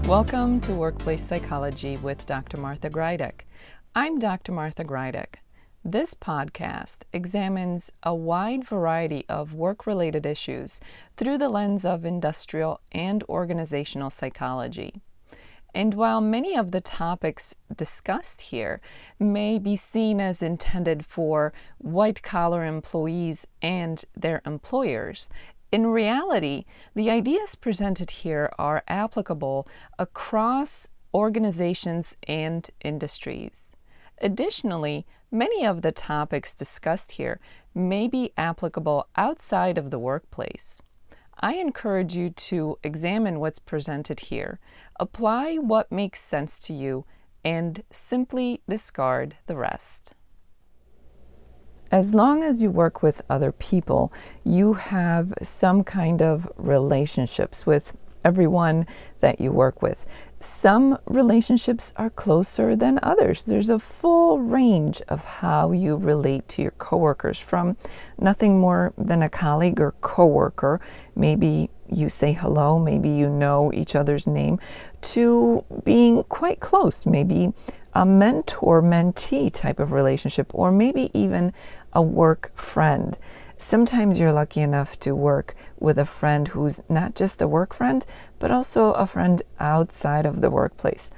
Welcome to Workplace Psychology with Dr. Martha Greidick. I'm Dr. Martha Greidick. This podcast examines a wide variety of work-related issues through the lens of industrial and organizational psychology. And while many of the topics discussed here may be seen as intended for white-collar employees and their employers, in reality, the ideas presented here are applicable across organizations and industries. Additionally, many of the topics discussed here may be applicable outside of the workplace. I encourage you to examine what's presented here, apply what makes sense to you, and simply discard the rest. As long as you work with other people, you have some kind of relationships with everyone that you work with. Some relationships are closer than others. There's a full range of how you relate to your coworkers, from nothing more than a colleague or coworker, maybe you say hello, maybe you know each other's name, to being quite close, maybe a mentor-mentee type of relationship, or maybe even a work friend. Sometimes you're lucky enough to work with a friend who's not just a work friend, but also a friend outside of the workplace.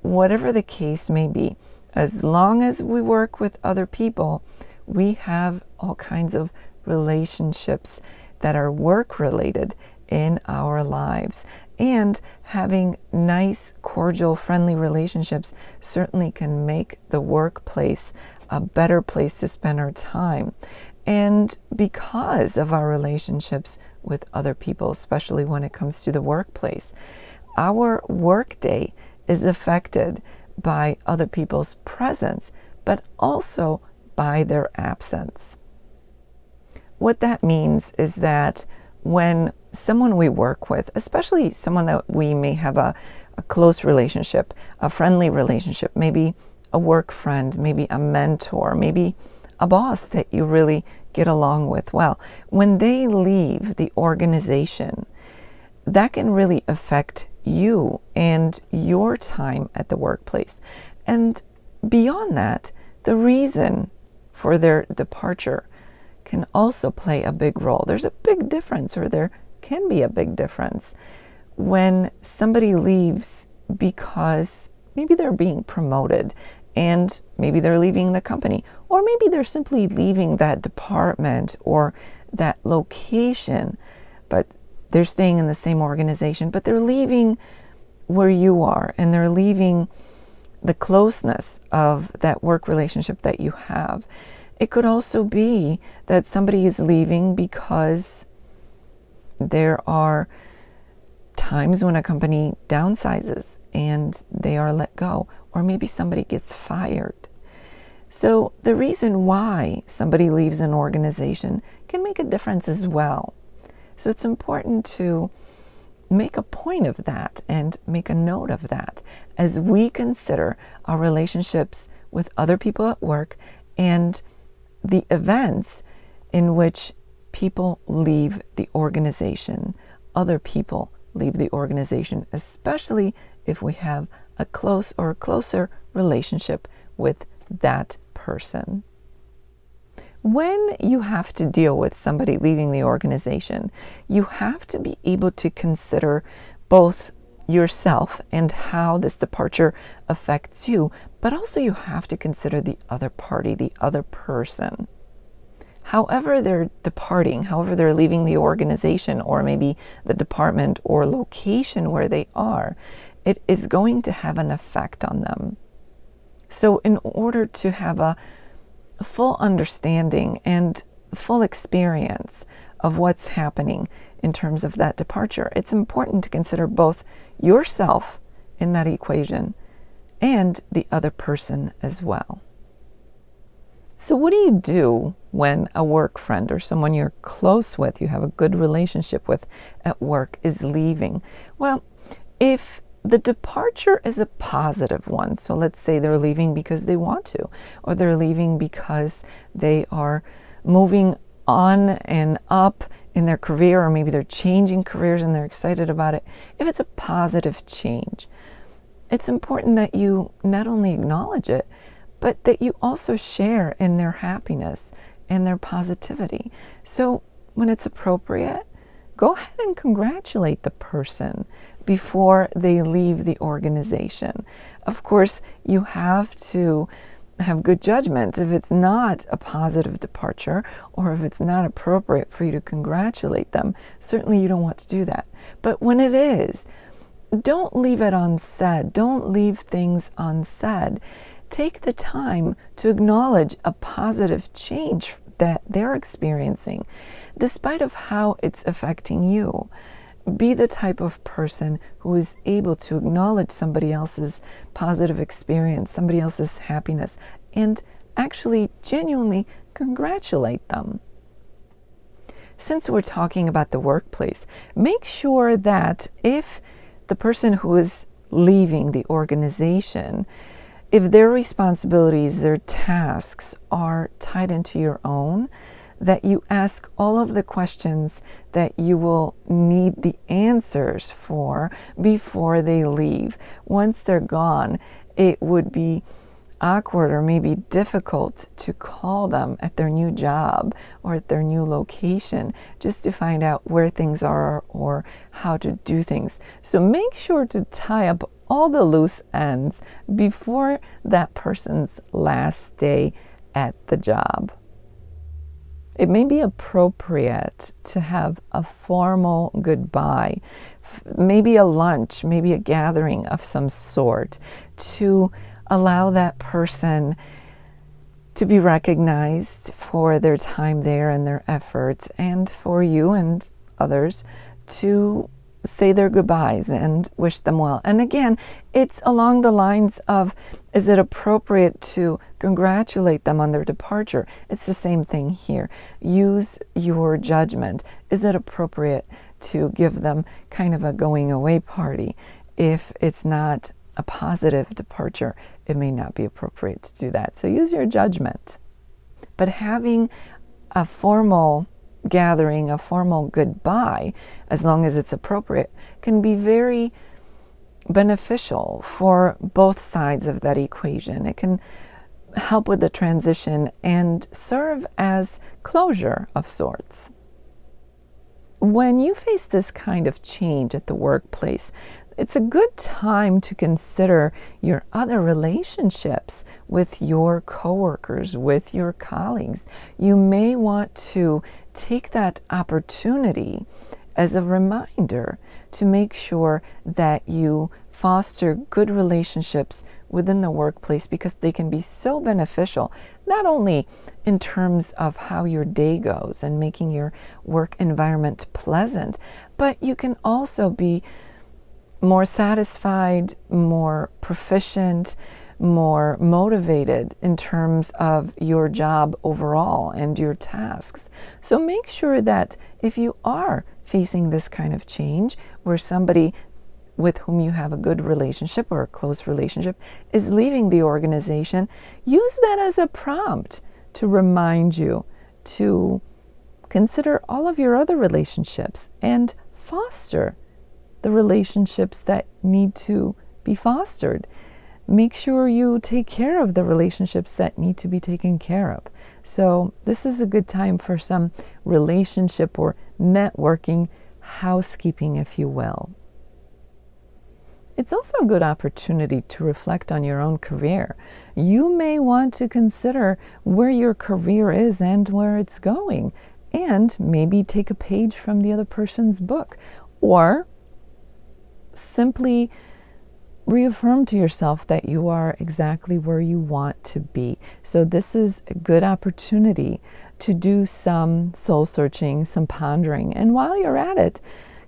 Whatever the case may be, as long as we work with other people, we have all kinds of relationships that are work-related in our lives. And having nice, cordial, friendly relationships certainly can make the workplace a better place to spend our time. And because of our relationships with other people, especially when it comes to the workplace, our workday is affected by other people's presence, but also by their absence. What that means is that when someone we work with, especially someone that we may have a close relationship, a friendly relationship, maybe a work friend, maybe a mentor, maybe a boss that you really get along with well, when they leave the organization, that can really affect you and your time at the workplace. And beyond that, the reason for their departure can also play a big role. There's a big difference, or there can be a big difference, when somebody leaves because maybe they're being promoted and maybe they're leaving the company, or maybe they're simply leaving that department or that location, but they're staying in the same organization, but they're leaving where you are, and they're leaving the closeness of that work relationship that you have. It could also be that somebody is leaving because there are times when a company downsizes and they are let go, or maybe somebody gets fired. So the reason why somebody leaves an organization can make a difference as well. So it's important to make a point of that and make a note of that as we consider our relationships with other people at work and the events in which people leave the organization, other people leave the organization, especially if we have a close or a closer relationship with that person. When you have to deal with somebody leaving the organization, you have to be able to consider both yourself and how this departure affects you, but also you have to consider the other party, the other person. However they're departing, however they're leaving the organization, or maybe the department or location where they are, it is going to have an effect on them. So in order to have a full understanding and full experience of what's happening in terms of that departure, it's important to consider both yourself in that equation and the other person as well. So what do you do when a work friend or someone you're close with, you have a good relationship with at work, is leaving? Well, if the departure is a positive one, so let's say they're leaving because they want to, or they're leaving because they are moving on and up in their career, or maybe they're changing careers and they're excited about it, if it's a positive change, it's important that you not only acknowledge it, but that you also share in their happiness and their positivity. So when it's appropriate, go ahead and congratulate the person before they leave the organization. Of course, you have to have good judgment. If it's not a positive departure, or if it's not appropriate for you to congratulate them, certainly you don't want to do that. But when it is, don't leave it unsaid. Don't leave things unsaid. Take the time to acknowledge a positive change that they're experiencing, despite of how it's affecting you. Be the type of person who is able to acknowledge somebody else's positive experience, somebody else's happiness, and actually genuinely congratulate them. Since we're talking about the workplace, make sure that if the person who is leaving the organization, if their responsibilities, their tasks are tied into your own, that you ask all of the questions that you will need the answers for before they leave. Once they're gone, it would be awkward or maybe difficult to call them at their new job or at their new location just to find out where things are or how to do things. So make sure to tie up all the loose ends before that person's last day at the job. It may be appropriate to have a formal goodbye, maybe a lunch, maybe a gathering of some sort, to allow that person to be recognized for their time there and their efforts, and for you and others to say their goodbyes and wish them well. And again, it's along the lines of, is it appropriate to congratulate them on their departure? It's the same thing here. Use your judgment. Is it appropriate to give them kind of a going away party? If it's not a positive departure, it may not be appropriate to do that. So use your judgment. But having a formal gathering, a formal goodbye, as long as it's appropriate, can be very beneficial for both sides of that equation. It can help with the transition and serve as closure of sorts. When you face this kind of change at the workplace, it's a good time to consider your other relationships with your coworkers, with your colleagues. You may want to take that opportunity as a reminder to make sure that you foster good relationships within the workplace, because they can be so beneficial, not only in terms of how your day goes and making your work environment pleasant, but you can also be more satisfied, more proficient, more motivated in terms of your job overall and your tasks. So make sure that if you are facing this kind of change, where somebody with whom you have a good relationship or a close relationship is leaving the organization, use that as a prompt to remind you to consider all of your other relationships and foster the relationships that need to be fostered. Make sure you take care of the relationships that need to be taken care of. So this is a good time for some relationship or networking housekeeping, if you will. It's also a good opportunity to reflect on your own career. You may want to consider where your career is and where it's going, and maybe take a page from the other person's book, or simply reaffirm to yourself that you are exactly where you want to be. So this is a good opportunity to do some soul searching, some pondering. And while you're at it,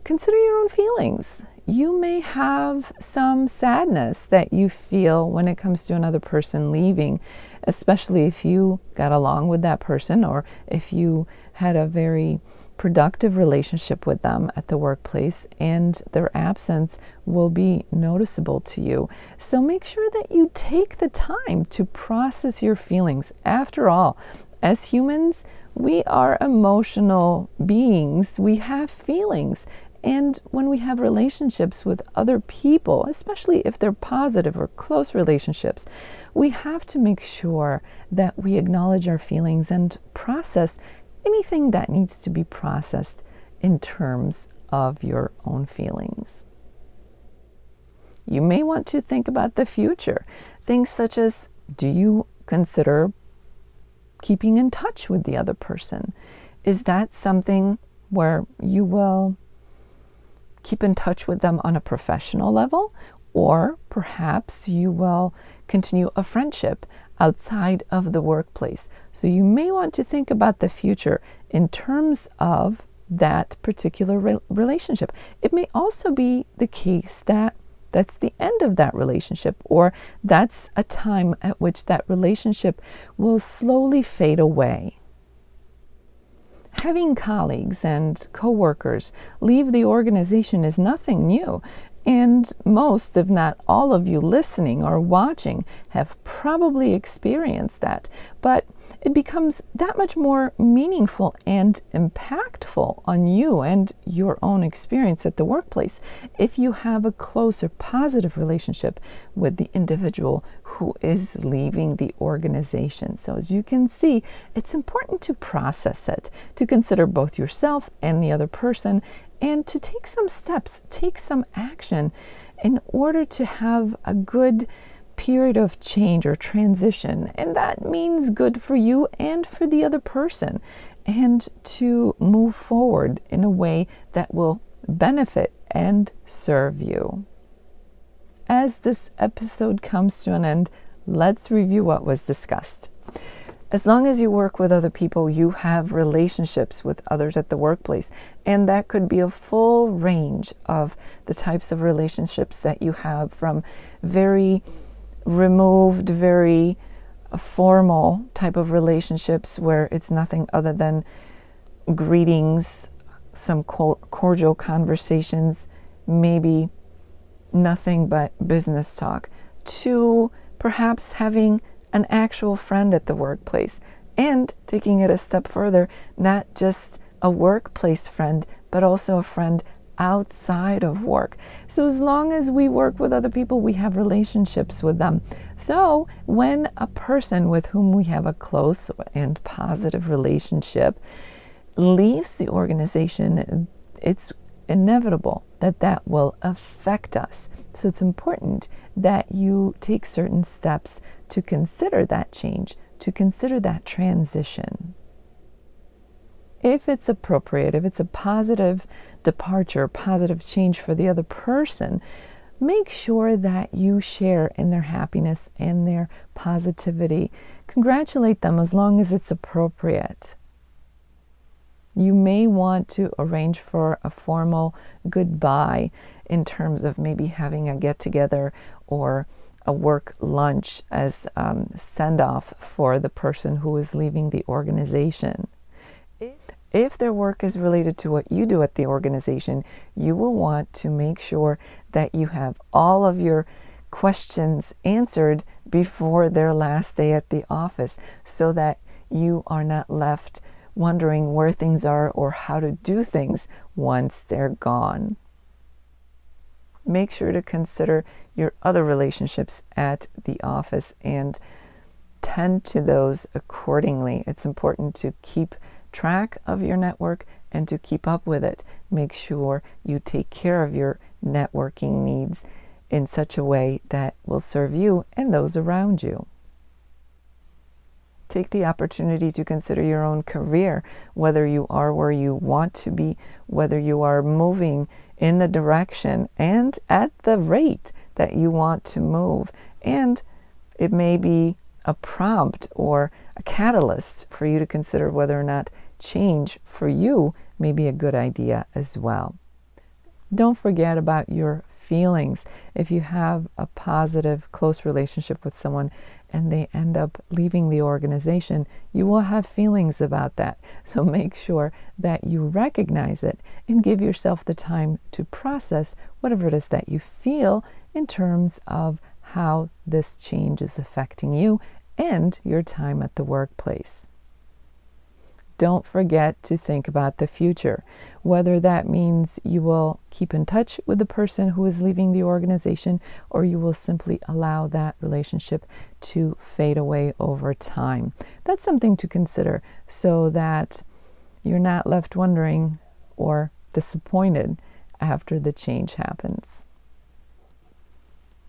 consider your own feelings. You may have some sadness that you feel when it comes to another person leaving, especially if you got along with that person, or if you had a very productive relationship with them at the workplace, and their absence will be noticeable to you. So make sure that you take the time to process your feelings. After all, as humans, we are emotional beings. We have feelings. And when we have relationships with other people, especially if they're positive or close relationships, we have to make sure that we acknowledge our feelings and process anything that needs to be processed in terms of your own feelings. You may want to think about the future. Things such as, do you consider keeping in touch with the other person? Is that something where you will keep in touch with them on a professional level? Or perhaps you will continue a friendship outside of the workplace. So you may want to think about the future in terms of that particular relationship. It may also be the case that that's the end of that relationship, or that's a time at which that relationship will slowly fade away. Having colleagues and coworkers leave the organization is nothing new, and most, if not all of you listening or watching, have probably experienced that. But it becomes that much more meaningful and impactful on you and your own experience at the workplace if you have a closer, positive relationship with the individual who is leaving the organization. So as you can see, it's important to process it, to consider both yourself and the other person, and to take some steps, take some action in order to have a good period of change or transition. And that means good for you and for the other person, and to move forward in a way that will benefit and serve you. As this episode comes to an end, let's review what was discussed. As long as you work with other people, you have relationships with others at the workplace. And that could be a full range of the types of relationships that you have, from very removed, very formal type of relationships where it's nothing other than greetings, some cordial conversations, maybe nothing but business talk, to perhaps having an actual friend at the workplace, and taking it a step further, not just a workplace friend, but also a friend outside of work. So as long as we work with other people, we have relationships with them. So when a person with whom we have a close and positive relationship leaves the organization, it's inevitable that that will affect us. So it's important that you take certain steps to consider that change, to consider that transition. If it's appropriate, if it's a positive departure, positive change for the other person, make sure that you share in their happiness and their positivity. Congratulate them as long as it's appropriate. You may want to arrange for a formal goodbye in terms of maybe having a get-together or a work lunch as send-off for the person who is leaving the organization. If their work is related to what you do at the organization, you will want to make sure that you have all of your questions answered before their last day at the office, so that you are not left wondering where things are or how to do things once they're gone. Make sure to consider your other relationships at the office and tend to those accordingly. It's important to keep track of your network and to keep up with it. Make sure you take care of your networking needs in such a way that will serve you and those around you. Take the opportunity to consider your own career, whether you are where you want to be, whether you are moving in the direction and at the rate that you want to move. And it may be a prompt or a catalyst for you to consider whether or not change for you may be a good idea as well. Don't forget about your feelings. If you have a positive, close relationship with someone and they end up leaving the organization, you will have feelings about that. So make sure that you recognize it and give yourself the time to process whatever it is that you feel in terms of how this change is affecting you and your time at the workplace. don't forget to think about the future, whether that means you will keep in touch with the person who is leaving the organization or you will simply allow that relationship to fade away over time. That's something to consider so that you're not left wondering or disappointed after the change happens.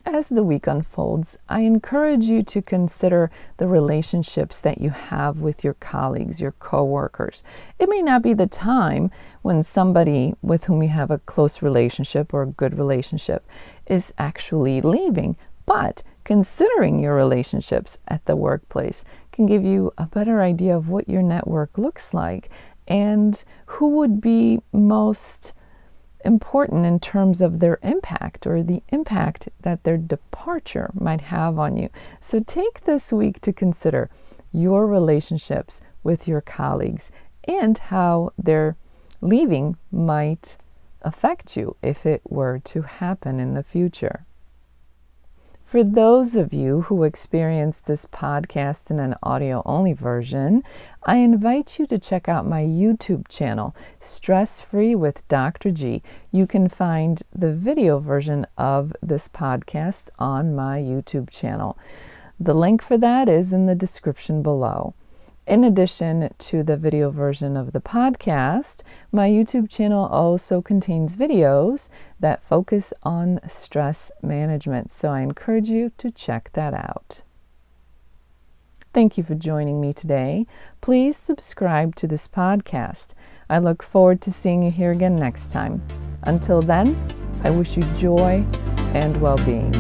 As the week unfolds, I encourage you to consider the relationships that you have with your colleagues, your coworkers. It may not be the time when somebody with whom you have a close relationship or a good relationship is actually leaving, but considering your relationships at the workplace can give you a better idea of what your network looks like and who would be most important in terms of their impact or the impact that their departure might have on you. So take this week to consider your relationships with your colleagues and how their leaving might affect you if it were to happen in the future. For those of you who experience this podcast in an audio-only version, I invite you to check out my YouTube channel, Stress Free with Dr. G. You can find the video version of this podcast on my YouTube channel. The link for that is in the description below. In addition to the video version of the podcast, my YouTube channel also contains videos that focus on stress management, so I encourage you to check that out. Thank you for joining me today. Please subscribe to this podcast. I look forward to seeing you here again next time. Until then, I wish you joy and well-being.